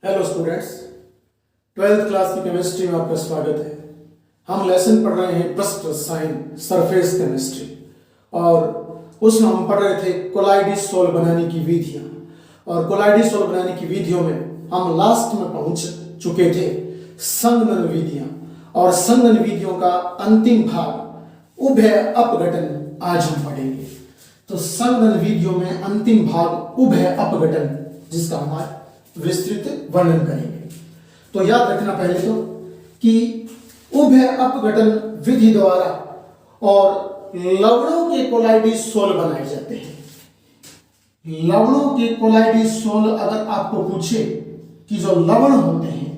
Hello students, 12th class की chemistry में आपका स्वागत है। हम लेसन पढ़ रहे हैं पृष्ठ रसायन सरफेस केमिस्ट्री और उसमें हम पढ़ रहे थे कोलाइडिसोल बनाने की विधियां। और कोलाइडिसोल बनाने की विधियों में हम लास्ट में पहुंच चुके थे संघनन विधियां, और संघनन विधियों का अंतिम भाग उभय अपघटन आज हम पढ़ेंगे। तो संघनन विधियों में अंतिम भाग उभय अपघटन, जिसका हम विस्तृत वर्णन करेंगे। तो याद रखना पहले तो कि उभय अपघटन विधि द्वारा और लवणों के कोलाइडिसोल बनाए जाते हैं। लवणों के कोलाइडिसोल अगर आपको पूछे कि जो लवण होते हैं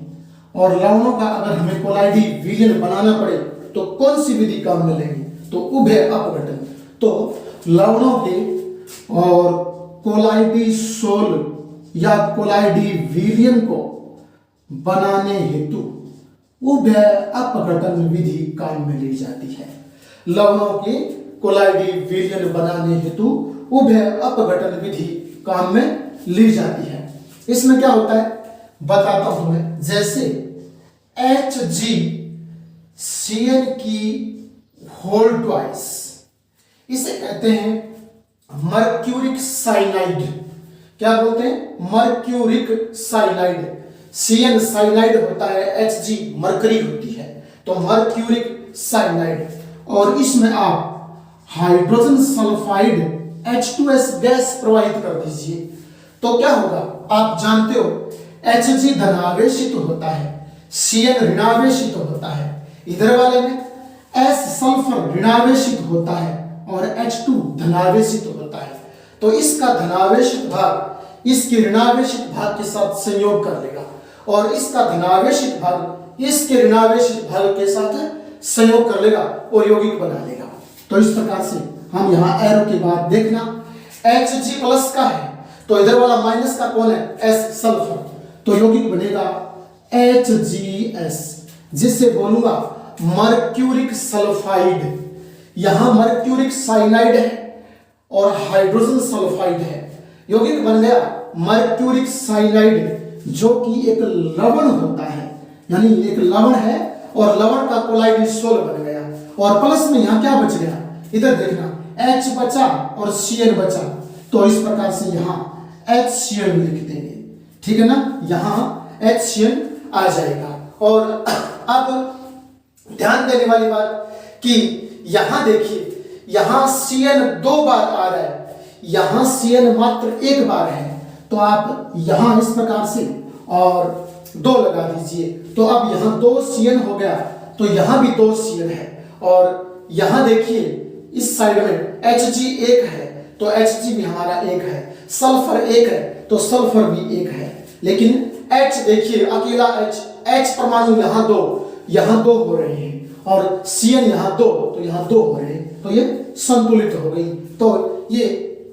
और लवणों का अगर हमें कोलाइडी विलयन बनाना पड़े तो कौन सी विधि काम में लेंगे, तो उभय अपघटन। तो लवणों के और कोलाइडिसोल या कोलाइडी विलयन को बनाने हेतु उभय अपघटन विधि काम में ली जाती है। लवणों के कोलाइडी विलयन बनाने हेतु उभय अपघटन विधि काम में ली जाती है। इसमें क्या होता है बताता हूं मैं। जैसे HgCN की होल ट्वाइस, इसे कहते हैं मर्क्यूरिक साइनाइड। क्या बोलते हैं? Mercuric cyanide. CN साइनाइड होता है, Hg मरकरी होती है, तो मर्क्यूरिक साइनाइड। और इसमें आप हाइड्रोजन सल्फाइड H2S गैस प्रवाहित कर दीजिए तो क्या होगा आप जानते हो, Hg धनावेशित होता है, CN ऋणावेशित होता है, इधर वाले में S सल्फर ऋणावेशित होता है और H2 धनावेशित होता है। तो इसका धनावेशित भाग इसके ऋणावेशित भाग के साथ संयोग कर लेगा और इसका धनावेशित भाग इसके ऋणावेशित भाग के साथ संयोग कर लेगा और यौगिक बना लेगा। तो इस प्रकार से हम यहाँ एरो के बाद देखना, Hg प्लस का है तो इधर वाला माइनस का कौन है? S सल्फर, तो यौगिक बनेगा HgS, जिससे बोलूंगा मर्क्यूरिक सल्फाइड। यहां मर्क्यूरिक साइनाइड है और हाइड्रोजन सल्फाइड है, यौगिक बन गया मर्क्यूरिक साइनाइड, जो कि एक लवण होता है, यानी एक लवण है और लवण का कोलाइडिसोल बन गया। और प्लस में यहां क्या बच गया, इधर देखना H बचा और CN बचा, तो इस प्रकार से यहां HCN लिख देंगे, ठीक है ना, यहां HCN आ जाएगा। और अब ध्यान देने वाली बात कि यहां देखिए, यहां CN 2 बार आ रहा है, यहां CN मात्र 1 बार है, तो आप यहां इस प्रकार से और 2 लगा दीजिए, तो अब यहां 2 CN हो गया, तो यहां भी 2 CN है। और यहां देखिए इस साइड में Hg 1 है तो Hg भी हमारा 1 है, सल्फर 1 है तो सल्फर भी 1 है, लेकिन H देखिए अकेला H परमाणु यहां 2 हो रहे हैं और CN यहां 2, तो यहां 2 हो रहे हैं, तो ये संतुलित हो गई। तो ये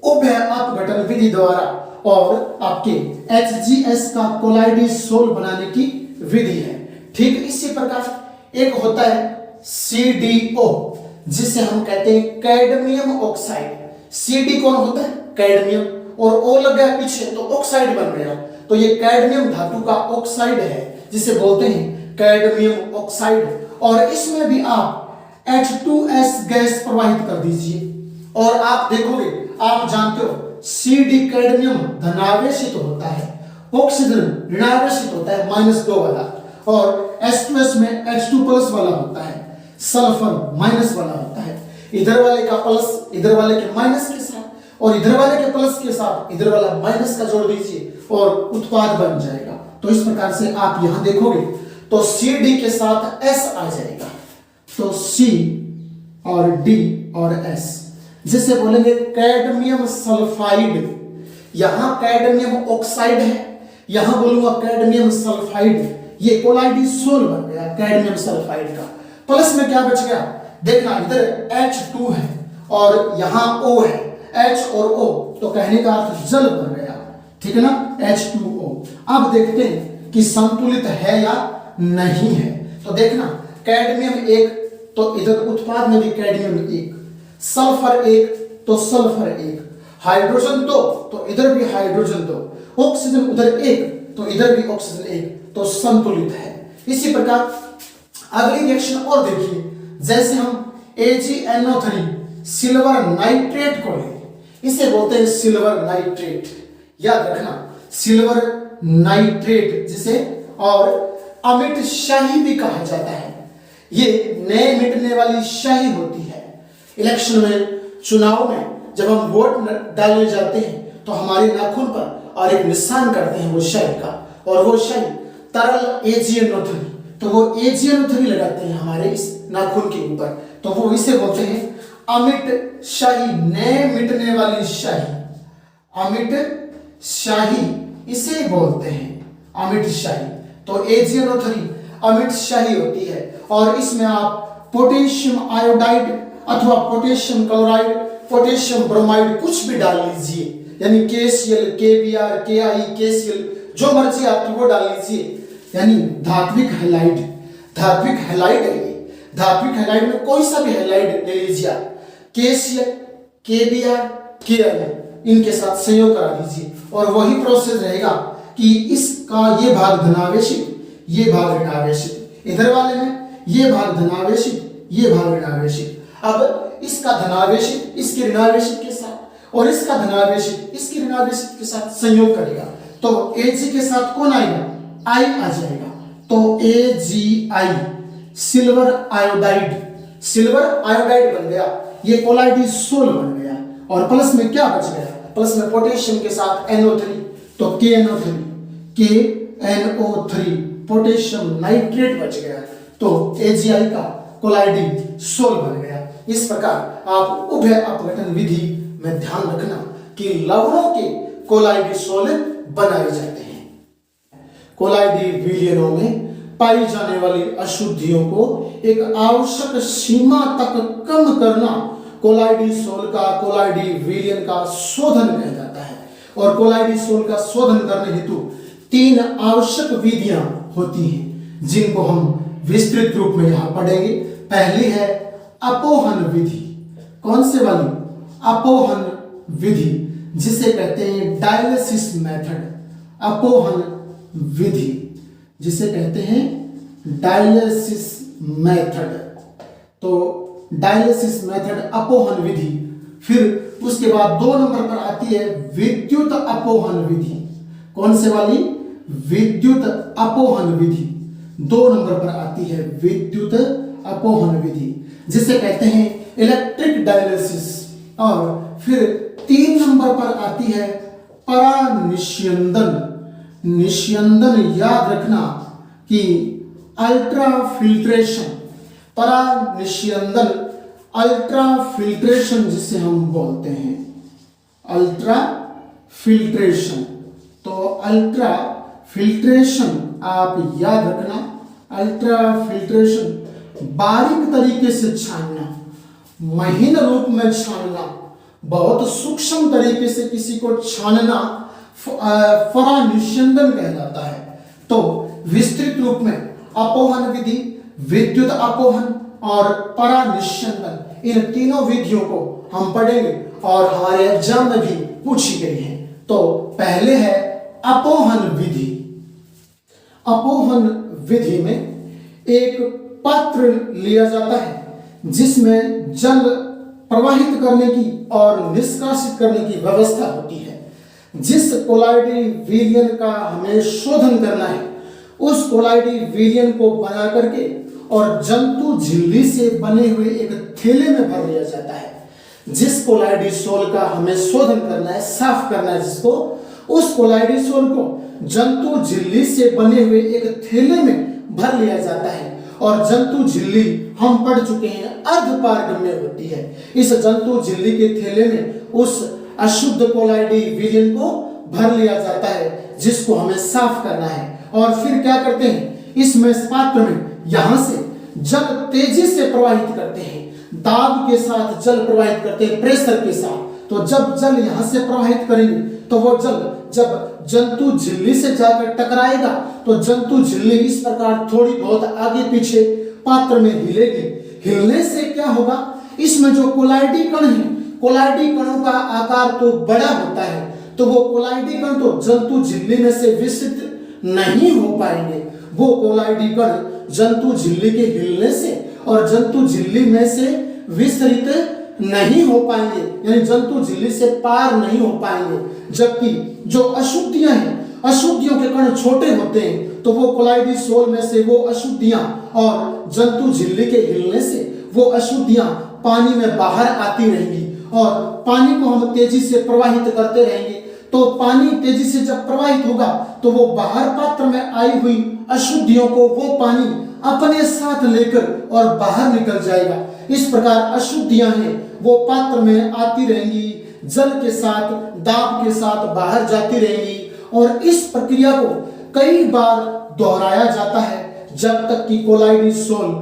उभय अपघटन विधि द्वारा और आपके HgS का कोलाइडिसोल बनाने की विधि है। ठीक इसी प्रकार एक होता है CdO, जिसे हम कहते हैं कैडमियम ऑक्साइड। Cd कौन होता है? कैडमियम, और O लग गया पीछे तो ऑक्साइड बन गया, तो ये कैडमियम धातु का ऑक्साइड है, जिसे बोलते हैं कैडमियम ऑक्साइड। और इसमें भी आप H2S गैस प्रवाहित कर दीजिए और आप देखोगे, आप जानते हो Cd कैडमियम धनावेशित होता है, ऑक्सीजन ऋणावेशित होता है -2 वाला, और H2S में H2 प्लस वाला होता है, सल्फर माइनस वाला होता है। इधर वाले का प्लस इधर वाले के माइनस के साथ और इधर वाले के प्लस के साथ इधर वाला माइनस का जोड़ दीजिए और उत्पाद बन जाएगा। तो इस प्रकार से आप यहां देखोगे तो Cd के साथ S आ जाएगा, तो C और D और S, जिसे बोलेंगे कैडमियम सल्फाइड। यहां कैडमियम ऑक्साइड है, यहां बोलूंगा कैडमियम सल्फाइड, ये कोलाइडिसोल बन गया कैडमियम सल्फाइड का। प्लस में क्या बच गया देखना, इधर H2 है और यहां O है, H और O, तो कहने का अर्थ जल बन गया, ठीक है ना, H2O। अब देखते हैं कि संतुलित है या नहीं है। तो देखना कैडमियम 1, तो इधर उत्पाद में भी कैडमियम 1, सल्फर 1 तो सल्फर 1, हाइड्रोजन 2 तो इधर भी हाइड्रोजन 2, ऑक्सीजन उधर 1 तो इधर भी ऑक्सीजन 1, तो संतुलित है। इसी प्रकार अगली रिएक्शन और देखिए, जैसे हम AgNO3 सिल्वर नाइट्रेट को लें, इसे बोलते हैं सिल्वर नाइट्रेट। याद रखना, सिल्वर नाइट्रेट जिसे और अमिट शाही भी कहा जाता है। ये नए मिटने वाली शाही होती है। इलेक्शन में, चुनाव में जब हम वोट डालने जाते हैं तो हमारे नाखून पर और एक निशान करते हैं वो शाही का, और वो शाही तरल AgNO3, तो वो AgNO3 लगाते हैं हमारे इस नाखून के ऊपर, तो वो इसे बोलते हैं अमिट शाही, नए मिटने वाली शाही। अमिट शाही इसे बोलते हैं, अमिट शाही। तो AgNO3 अमिट शाही होती है, और इसमें आप पोटेशियम आयोडाइड अथवा पोटेशियम क्लोराइड, पोटेशियम ब्रोमाइड कुछ भी डाल लीजिए, यानी KCl, KBr, KI, KCl जो मर्जी आपकी वो डाल लीजिए, यानी धात्विक हैलाइड। धात्विक हैलाइड है ये। धात्विक हैलाइड में कोई सा भी हैलाइड ले लीजिए आप, KCl, KBr, KI, इनके साथ संयोग करा दीजिए, और वही प्रोसेस रहेगा कि इसका ये भाग धनावेशित, ये भाग ऋणावेशित, इधर वाले में ये भाग धनावेशित, ये भाग ऋणावेशित। अब इसका धनावेशित इसके ऋणावेशित के साथ, और इसका धनावेशित इसके ऋणावेशित के साथ संयोग करेगा, तो Ag के साथ कौन आएगा? I आ जाएगा। तो AgI silver iodide, silver iodide बन गया, ये कोलाइडिसोल बन गया, और प्लस में क्या बच गया? प्लस में पोटेशियम के साथ NO3, तो KNO3, KNO3 पोटेशियम नाइट्रेट बच गया, तो AgI का कोलाइडिसोल बन गया। इस प्रकार आप उभय अपघटन विधि में ध्यान रखना कि लवणों के कोलाइडिसोल बनाए जाते हैं। कोलाइडी विलयनों में पाई जाने वाली अशुद्धियों को एक आवश्यक सीमा तक कम करना कोलाइडिसोल का, कोलाइडी विलयन का शोधन कहा जाता है। और कोलाइडिसोल का शोधन करने हेतु 3 आवश्यक विधियां होती हैं, जिनको हम विस्तृत रूप में यहां पढ़ेंगे। पहली है अपोहन विधि। कौन से वाली? अपोहन विधि, जिसे कहते हैं डायलिसिस मेथड। अपोहन विधि जिसे कहते हैं डायलिसिस मेथड। तो डायलिसिस मेथड, अपोहन विधि। फिर उसके बाद 2 नंबर पर आती है विद्युत अपोहन विधि। कौन से वाली? विद्युत अपोहन विधि 2 नंबर पर आती है, विद्युत अपोहन विधि, जिसे कहते हैं इलेक्ट्रिक डायलिसिस। और फिर 3 नंबर पर आती है परानिस्यंदन। निस्यंदन याद रखना कि अल्ट्रा फिल्ट्रेशन, परानिस्यंदन, अल्ट्रा फिल्ट्रेशन जिसे हम बोलते हैं, अल्ट्रा फिल्ट्रेशन। तो अल्ट्रा फिल्ट्रेशन आप याद रखना, अल्ट्रा फिल्ट्रेशन बारीक तरीके से छानना, महीन रूप में छानना, बहुत सूक्ष्म तरीके से किसी को छानना परानिस्यंदन कहलाता है। तो विस्तृत रूप में अपोहन विधि, विद्युत अपोहन और परानिस्यंदन, इन तीनों विधियों को हम पढ़ेंगे और हमारे एग्जाम में भी पूछी गई है। तो पहले है अपोहन विधि। अपोहन विधि में एक पात्र लिया जाता है जिसमें जल प्रवाहित करने की और निष्कासित करने की व्यवस्था होती है। जिस कोलाइडी विलयन का हमें शोधन करना है, उस कोलाइडी विलयन को बना करके और जंतु झिल्ली से बने हुए एक थैले में भर लिया जाता है। जिस कोलाइडिसोल का हमें शोधन करना है, साफ करना है जिसको, उस कोलाइडिसोल को जंतु झिल्ली से बने हुए एक थैले में भर लिया जाता है। और जंतु झिल्ली हम पढ़ चुके हैं अर्धपारगम्य होती है। इस जंतु झिल्ली के थैले में उस अशुद्ध कोलाइडी विलयन को भर लिया जाता है जिसको हमें साफ करना है। और फिर क्या करते हैं, इसमें पात्र में यहां से जल तेजी से प्रवाहित करते हैं, दाब के साथ जल प्रवाहित करते हैं, प्रेशर के साथ। तो जब जल यहां से प्रवाहित करेंगे तो वो जल जब जंतु झिल्ली से जाकर टकराएगा तो जंतु झिल्ली इस प्रकार थोड़ी बहुत आगे पीछे पात्र में हिलेगी। हिलने से क्या होगा, इसमें जो कोलाइडी कण है, कोलाइडी कणों का आकार तो बड़ा होता है, तो वो कोलाइडी कण तो जंतु झिल्ली में से विस्तृत नहीं हो पाएंगे। वो कोलाइडी कण जंतु झिल्ली के हिलने से और जंतु झिल्ली में से विस्तरित नहीं हो पाएंगे, यानी जंतु झिल्ली से पार नहीं हो पाएंगे। जबकि जो अशुद्धियां हैं, अशुद्धियों के कण छोटे होते हैं, तो वो कोलाइडी सोल में से वो अशुद्धियां और जंतु झिल्ली के हिलने से वो अशुद्धियां पानी में बाहर आती रहेंगी और पानी को हम तेजी से प्रवाहित करते रहेंगे। तो पानी तेजी से जब प्रवाहित होगा तो वो बाहर पात्र में आई हुई अशुद्धियों को वो पानी अपने साथ लेकर और बाहर निकल जाएगा। इस प्रकार अशुद्धियां हैं वो पात्र में आती रहेंगी, जल के साथ, दाब के साथ बाहर जाती रहेंगी और इस प्रक्रिया को कई बार दोहराया जाता है जब तक कि कोलाइडी सोल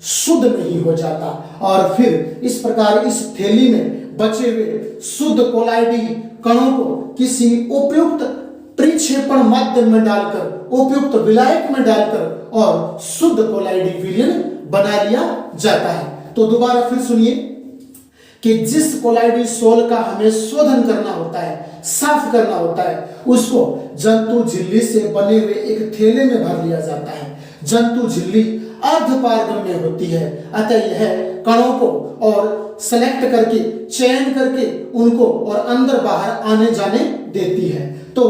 शुद्ध नहीं हो जाता। और फिर इस प्रकार इस थैली में बचे हुए शुद्ध कोलाइडी कणों को किसी उपयुक्त परिक्षेपण माध्यम में डालकर, उपयुक्त विलायक में डालकर और शुद्ध कोलाइडी विलयन बना लिया जाता है। तो दोबारा फिर सुनिए कि जिस कोलाइडी सोल का हमें शोधन करना होता है, साफ करना होता है, उसको जंतु झिल्ली से बने हुए एक थैले में भर लिया जाता है। जंतु झिल्ली अर्धपारगम्य होती है, अतः यह कणों को और सेलेक्ट करके, चयन करके उनको और अंदर बाहर आने जाने देती है। तो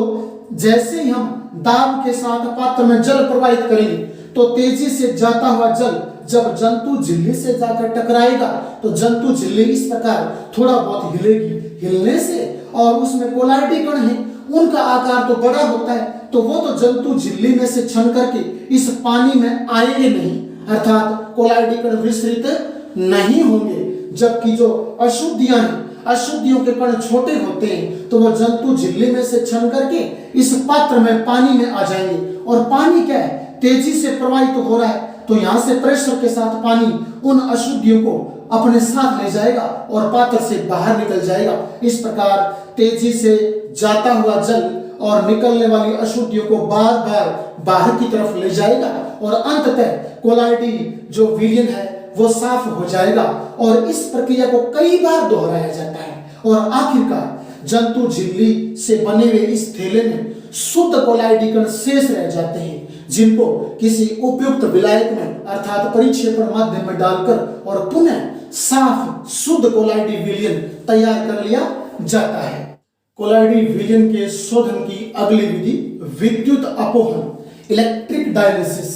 जैसे ही हम दाब के साथ पात्र में जल प्रवाहित करेंगे तो तेजी से जाता हुआ जल जब जंतु झिल्ली से जाकर टकराएगा तो जंतु झिल्ली इस प्रकार थोड़ा बहुत हिलेगी। हिलने से और उसमें कोलाइडी कण है, उनका आकार तो बड़ा होता है, तो वो तो जंतु झिल्ली में से छन करके इस पानी में आएंगे नहीं, अर्थात कोलाइडी कण विस्तृत नहीं होंगे। जबकि जो अशुद्धियां हैं, अशुद्धियों के कण छोटे होते हैं, तो वो जंतु झिल्ली में से छन करके इस पात्र में, पानी में आ जाएंगे। और पानी क्या है, तेजी से प्रवाहित हो रहा है, तो यहाँ से प्रेशर के साथ पानी उन अशुद्धियों को अपने साथ ले जाएगा और पात्र से बाहर निकल जाएगा। इस प्रकार तेजी से जाता हुआ जल और निकलने वाली अशुद्धियों को बार बार बाहर की तरफ ले जाएगा और अंततः कोलाइडी जो विलयन है वो साफ हो जाएगा। और इस प्रक्रिया को कई बार दोहराया जाता है और आखिरकार जंतु झिल्ली से बने हुए इस थैले में शुद्ध कोलाइडी कण शेष रह जाते हैं, जिनको किसी उपयुक्त विलायक में अर्थात परिक्षेपण माध्यम में डालकर और पुनः साफ शुद्ध कोलाइडी विलयन तैयार कर लिया जाता है। कोलाइडी विलयन के शोधन की अगली विधि विद्युत अपोहन, इलेक्ट्रिक डायलिसिस।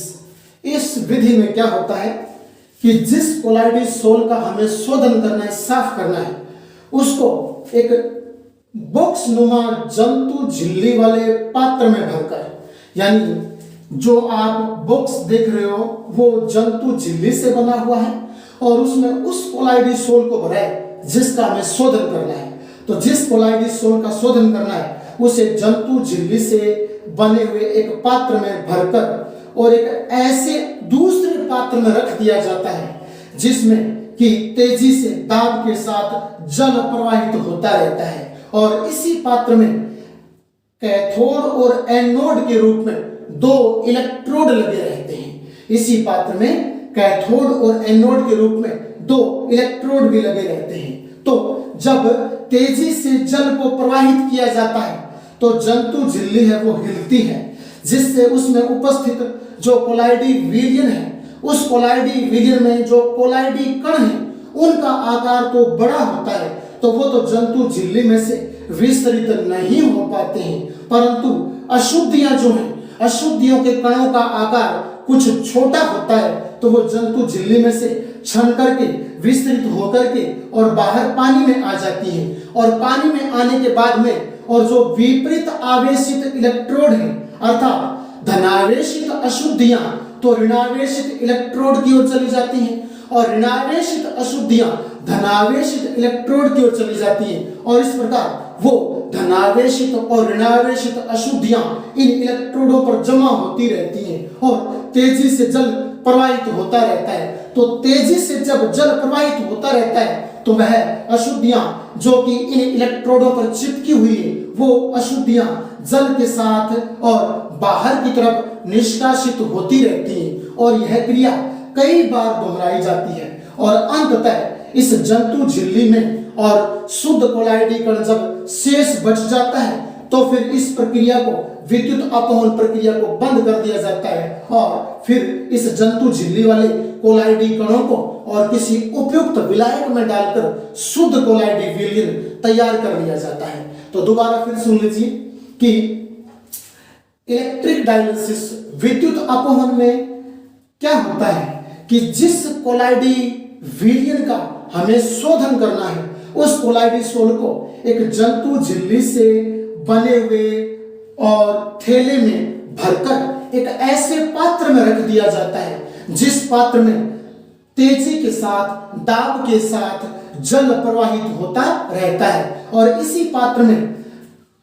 इस विधि में क्या होता है कि जिस कोलाइडी सोल का हमें शोधन करना है, साफ करना है, उसको एक बॉक्स नुमा जंतु झिल्ली वाले पात्र में भरकर, यानी जो आप बॉक्स देख रहे हो वो जंतु झिल्ली से बना हुआ है और उसमें उस कोलाइडी सोल को भरा है जिसका हमें शोधन करना है। तो जिस कोलाइडी सोल का शोधन करना है उसे जंतु झिल्ली से बने हुए एक पात्र में भरकर और एक ऐसे दूसरे पात्र में रख दिया जाता है जिसमें कि तेजी से दाब के साथ जल प्रवाहित होता रहता है और इसी पात्र में कैथोड और एनोड के रूप में दो इलेक्ट्रोड लगे रहते हैं। इसी पात्र में कैथोड और एनोड के रूप में दो इलेक्ट्रोड भी लगे रहते हैं। तो जब तेजी से जल को प्रवाहित किया जाता है तो जंतु झिल्ली है वो हिलती है, जिससे उसमें उपस्थित जो कोलाइडी विलयन है, उस कोलाइडी विलयन में जो कोलाइडी कण है उनका आकार तो बड़ा होता है, तो वो तो जंतु झिल्ली में से विस्तरित नहीं हो पाते हैं, परंतु अशुद्धियां जो हैं, अशुद्धियों के कणों का आकार कुछ छोटा होता है, तो वो जंतु झिल्ली में से छन करके विस्तृत होकर के और बाहर पानी में आ जाती है। और पानी में आने के बाद में और जो विपरीत आवेशित इलेक्ट्रोड है अर्थात धनावेशित अशुद्धियां तो ऋणावेशित इलेक्ट्रोड की ओर चली जाती हैं और ऋणावेशित अशुद्धियां धनावेशित इलेक्ट्रोड की ओर चली जाती हैं। और इस प्रकार वो धनावेशित और ऋणावेशित अशुद्धियां इन इलेक्ट्रोडों पर जमा होती रहती हैं और तेजी से जल प्रवाहित होता रहता है। तो तेजी से जब जल प्रवाहित होता रहता है तो वह अशुद्धियां जो कि इन इलेक्ट्रोडों पर चिपकी हुई है वो अशुद्धियां जल के साथ और बाहर की तरफ निष्कासित होती रहती हैं और यह क्रिया कई बार दोहराई जाती है और अंततः इस जंतु झिल्ली में और शुद्ध कोलाइडी कण जब शेष बच जाता है तो फिर इस प्रक्रिया को, विद्युत अपवहन प्रक्रिया को बंद कर दिया जाता है और फिर इस जंतु झिल्ली वाले कोलाइडी कणों को और किसी उपयुक्त विलायक में डालकर शुद्ध कोलाइडी विलयन तैयार कर लिया जाता है। तो दोबारा फिर सुन लीजिए कि इलेक्ट्रिक डायलिसिस, विद्युत अपवहन में क्या होता है कि जिस कोलाइडी विलयन का हमें शोधन करना है, उस कोलाइडी सोल को एक जंतु झिल्ली से बने हुए और थैले में भरकर एक ऐसे पात्र में रख दिया जाता है जिस पात्र में तेजी के साथ, दाब के साथ जल प्रवाहित होता रहता है और इसी पात्र में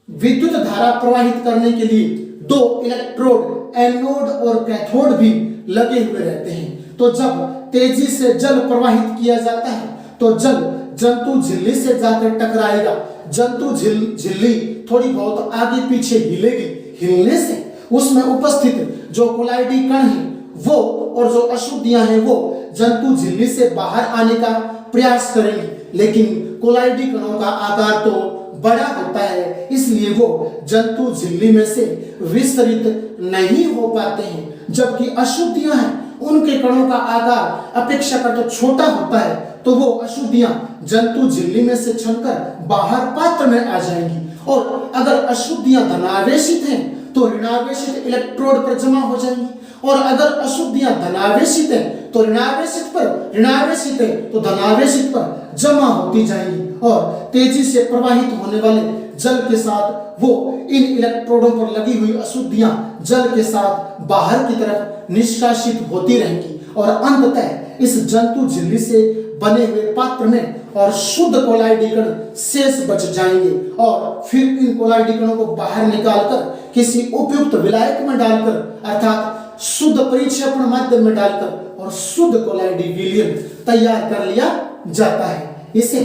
विद्युत धारा प्रवाहित करने के लिए दो इलेक्ट्रोड, एनोड और कैथोड भी लगे हुए रहते हैं। तो जब तेजी से जल प्रवाहित किया जाता है तो जल जंतु झिल्ली से जाकर टकराएगा, जंतु झिल्ली थोड़ी बहुत आगे पीछे हिलेगी, हिलने से उसमें उपस्थित जो कोलाइडी कण है वो और जो अशुद्धियां हैं वो जंतु झिल्ली से बाहर आने का प्रयास करेंगी, लेकिन कोलाइडी कणों का आकार तो बड़ा होता है, इसलिए वो जंतु झिल्ली में से विसरित नहीं हो पाते हैं। जबकि अशुद्धियां हैं उनके कणों का आकार अपेक्षाकृत छोटा होता है, तो वो अशुद्धियां जंतु झिल्ली में से छनकर बाहर पात्र में आ जाएंगी। और अगर अशुद्धियां धनावेशित हैं तो ऋणावेशित इलेक्ट्रोड पर जमा हो जाएंगी, और अगर अशुद्धियां धनावेशित हैं तो ऋणावेशित पर, ऋणावेशित है तो धनावेशित पर जमा होती जाएंगी और तेजी से प्रवाहित होने वाले जल के साथ वो इन इलेक्ट्रोडों पर लगी हुई अशुद्धियां जल के साथ बाहर की तरफ निष्कासित होती रहेंगी और अंततः इस जंतु झिल्ली से बने हुए पात्र में और शुद्ध कोलाइडी कण शेष बच जाएंगे और फिर इन कोलाइडी कणों को बाहर निकालकर किसी उपयुक्त विलायक में डालकर अर्थात शुद्ध परिक्षेपण माध्यम में डालकर और शुद्ध कोलाइडी विलयन तैयार कर लिया जाता है। इसे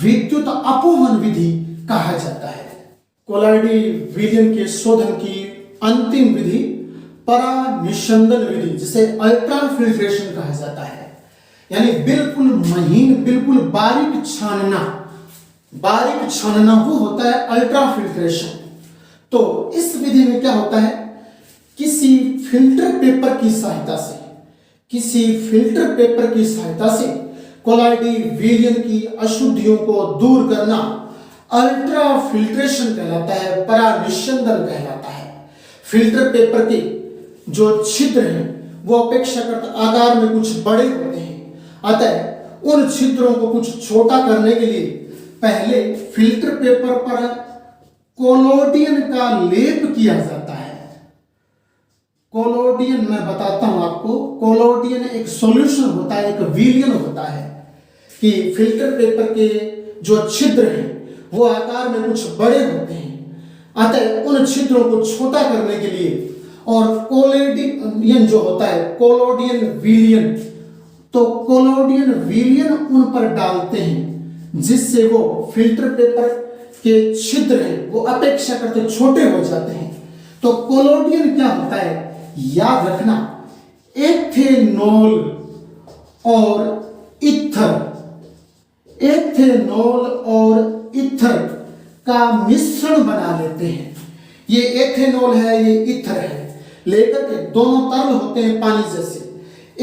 विद्युत अपवहन विधि कहा जाता है। कोलाइडी विलयन के शोधन की अंतिम विधि परानिस्यंदन विधि, जिसे अल्ट्रा फिल्ट्रेशन कहा जाता है, यानी बिल्कुल महीन, बिल्कुल बारीक छानना, बारीक छानना वो होता है अल्ट्रा फिल्ट्रेशन। तो इस विधि में क्या होता है, किसी फिल्टर पेपर की सहायता से, किसी फिल्टर पेपर की सहायता से कोलाइडी विलयन की अशुद्धियों को दूर करना अल्ट्रा फिल्ट्रेशन कहलाता है, परानिस्यंदन कहलाता है। फिल्टर पेपर के जो छिद्र हैं वो अपेक्षाकृत आकार में कुछ बड़े होते हैं, अतः उन छिद्रों को कुछ छोटा करने के लिए पहले फिल्टर पेपर पर कोलोडियन का लेप किया जाता है। कोलोडियन मैं बताता हूं आपको, कोलोडियन एक सॉल्यूशन होता है, एक विलयन होता है कि फिल्टर पेपर के जो छिद्र हैं वो आकार में कुछ बड़े होते हैं, अतः उन छिद्रों को छोटा करने के लिए और कोलोडियन जो होता है, कोलोडियन विलयन, तो कोलोडियन विलयन उन पर डालते हैं जिससे वो फिल्टर पेपर के छिद्र हैं वो अपेक्षाकृत छोटे हो जाते हैं। तो कोलोडियन क्या होता है, याद रखना, एथेनॉल और ईथर, एथेनॉल और ईथर का मिश्रण बना लेते हैं। ये एथेनॉल है, ये ईथर है, लेकर के दोनों तरल होते हैं पानी जैसे,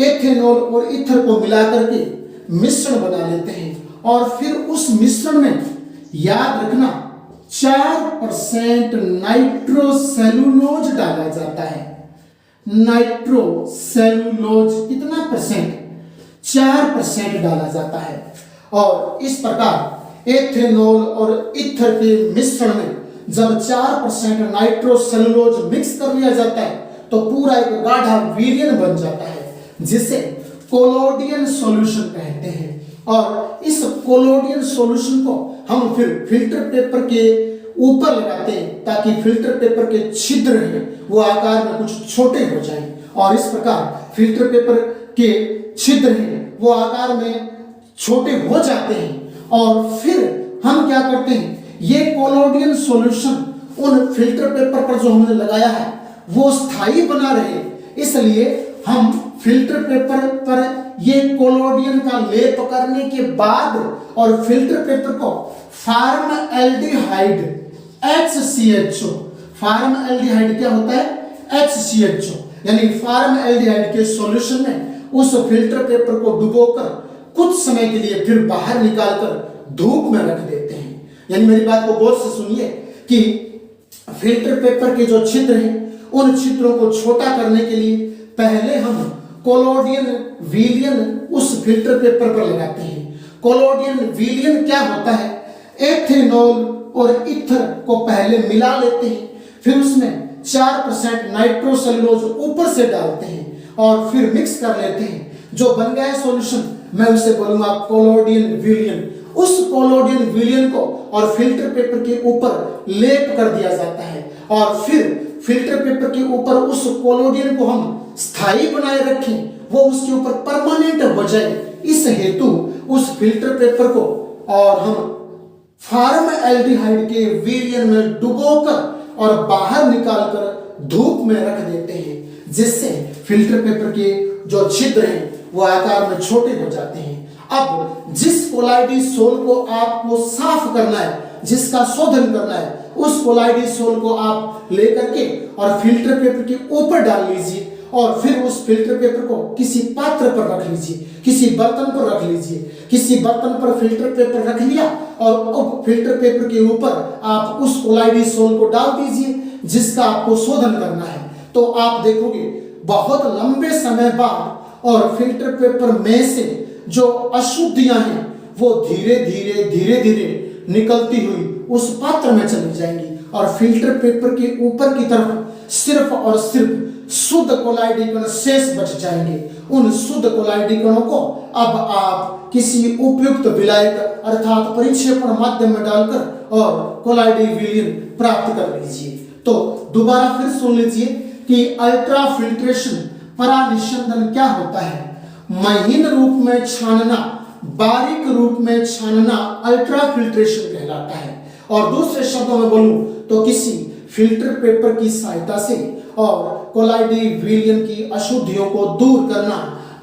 एथेनॉल और ईथर को मिलाकर के मिश्रण बना लेते हैं और फिर उस मिश्रण में याद रखना 4% नाइट्रोसेलुलोज डाला जाता है। नाइट्रोसेलुलोज कितना परसेंट, 4% डाला जाता है और इस प्रकार एथेनॉल और ईथर के मिश्रण में जब 4% नाइट्रोसेलुलोज मिक्स कर लिया जाता है तो पूरा एक गाढ़ा विलयन बन जाता है जिसे कोलोडियन सॉल्यूशन कहते हैं। और इस कोलोडियन सॉल्यूशन को हम फिर फिल्टर पेपर के ऊपर लगाते हैं ताकि फिल्टर पेपर के छिद्र हैं वो आकार में कुछ छोटे हो जाएं और इस प्रकार फिल्टर पेपर के छिद्र हैं वो आकार में छोटे हो जाते हैं और फिर हम क्या करते हैं, ये कोलोडियन सॉल्यूशन उन फिल्टर पेपर पर जो हमने लगाया है वो स्थायी बना रहे, इसलिए हम फिल्टर पेपर पर ये कोलोडियन का लेप करने के बाद और फिल्टर पेपर को फॉर्मएल्डिहाइड HCHO। फॉर्मल्डिहाइड क्या होता है? HCHO, यानी फॉर्मल्डिहाइड के सॉल्यूशन में उस फिल्टर पेपर को डुबोकर कुछ समय के लिए फिर बाहर निकालकर धूप में रख देते हैं। यानी मेरी बात को गौर से सुनिए कि फिल्टर पेपर के जो छिद्र हैं उन छिद्रों को छोटा करने के लिए पहले हम कोलोडियन विलयन उस फिल्टर पेपर पर लगाते हैं। कोलोडियन विलयन क्या होता है? एथेनॉल और ईथर को पहले मिला लेते हैं, फिर उसमें 4% नाइट्रोसेलुलोज ऊपर से डालते हैं और फिर मिक्स कर लेते हैं। जो बन गया है सॉल्यूशन, मैं उसे बोलूंगा कोलोडियन विलयन। उस कोलोडियन विलयन को और फिल्टर पेपर के ऊपर लेप कर दिया जाता है और फिर फिल्टर पेपर के ऊपर उस कोलोडियन को हम स्थायी बनाए रखें, वो उसके ऊपर परमानेंट हो जाए। इस हेतु उस फिल्टर पेपर को और हम फॉर्मल्डिहाइड के विलयन में डुबोकर और बाहर निकालकर धूप में रख देते हैं, जिससे फिल्टर पेपर के जो छिद्र हैं वो आकार में छोटे हो जाते हैं। अब जिस कोलाइडी सोल को आपको साफ करना है, जिसका शोधन करना है, उस कोलाइडी सोल को आप लेकर के और फिल्टर पेपर के ऊपर डाल लीजिए और फिर उस फिल्टर पेपर को किसी पात्र पर रख लीजिए, किसी बर्तन पर रख लीजिए। किसी बर्तन पर फिल्टर पेपर रख लिया और अब फिल्टर पेपर के ऊपर आप उस कोलाइडी सोल को डाल दीजिए जिसका आपको शोधन करना है। तो आप देखोगे बहुत लंबे समय बाद और फिल्टर पेपर में से जो अशुद्धियां हैं वो धीरे धीरे निकलती हुई उस पात्र में चली जाएंगी और फिल्टर पेपर के ऊपर की तरफ सिर्फ और सिर्फ शुद्ध कोलाइडी कण शेष बच जाएंगे। उन शुद्ध कोलाइडी कणों को अब आप किसी उपयुक्त विलायक अर्थात परिक्षेपण माध्यम में डालकर और कोलाइडी विलयन प्राप्त कर लीजिए। तो दोबारा फिर सुन लीजिए कि अल्ट्रा फिल्ट्रेशन परानिस्यंदन क्या होता है? महीन रूप में छानना, बारीक रूप में छानना अल्ट्रा फिल्ट्रेशन कहलाता है। और दूसरे शब्दों में बोलूं तो किसी फिल्टर पेपर की सहायता से और कोलाइडी विलयन की अशुद्धियों को दूर करना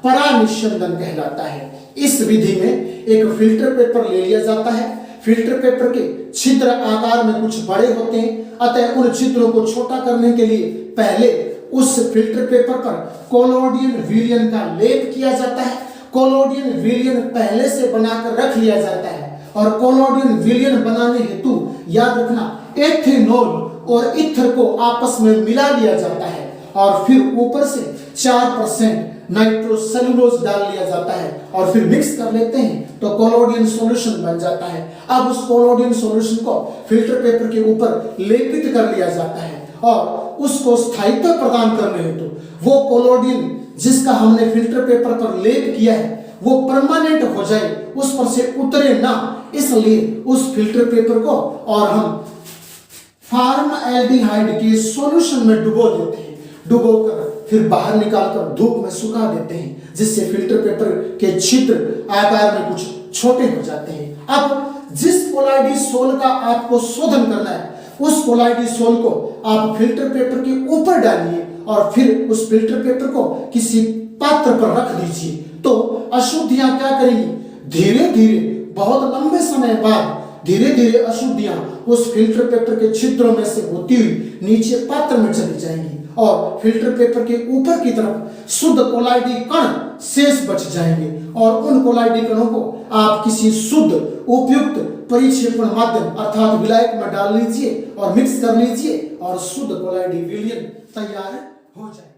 परानिस्यंदन कहलाता है। इस विधि में एक फिल्टर पेपर ले लिया जाता है। फिल्टर पेपर के छिद्र आकार में कुछ बड़े होते हैं, अतः उन छिद्रों को छोटा करने के लिए पहले उस फिल्टर पेपर पर कोलोडियन विलयन का लेप किया जाता है। कोलोडियन विलयन पहले से बनाकर रख लिया जाता है और कोलोडियन विलयन बनाने हेतु याद रखना एथेनॉल और ईथर को आपस में मिला लिया जाता है और फिर ऊपर से 4% नाइट्रोसेलुलोज डाल लिया जाता है और फिर मिक्स कर लेते हैं तो कोलोडियन सॉल्यूशन बन जाता है। अब उस कोलोडियन सॉल्यूशन को फिल्टर पेपर के ऊपर लेपित कर लिया जाता है और उसको स्थायित्व प्रदान करने हेतु वो कोलोडियन जिसका हमने फिल्टर पेपर पर लेप किया है वो परमानेंट हो जाए, उस पर से उतरे ना, इसलिए उस फिल्टर पेपर को और हम फॉर्मल्डिहाइड के सॉल्यूशन में डुबो देते हैं। डुबोकर फिर बाहर निकालकर धूप में सुखा देते हैं, जिससे फिल्टर पेपर के छिद्र आकार में कुछ छोटे हो जाते हैं। अब जिस कोलाइडी सोल का आपको शोधन करना है उस कोलाइडी सोल को आप फिल्टर पेपर के ऊपर डालिए और फिर उस फिल्टर पेपर को किसी पात्र पर रख दीजिए। तो अशुद्धियां क्या करेंगी? धीरे धीरे बहुत लंबे समय बाद धीरे धीरे अशुद्धियां उस फिल्टर पेपर के छिद्रों में से होती हुई नीचे पात्र में चली जाएंगी और फिल्टर पेपर के ऊपर की तरफ शुद्ध कोलाइडी कण शेष बच जाएंगे और उन कोलाइडी कणों को आप किसी शुद्ध उपयुक्त परिक्षेपण माध्यम अर्थात विलायक में डाल लीजिए और मिक्स कर लीजिए और शुद्ध कोलाइडी विलयन तैयार हो जाए।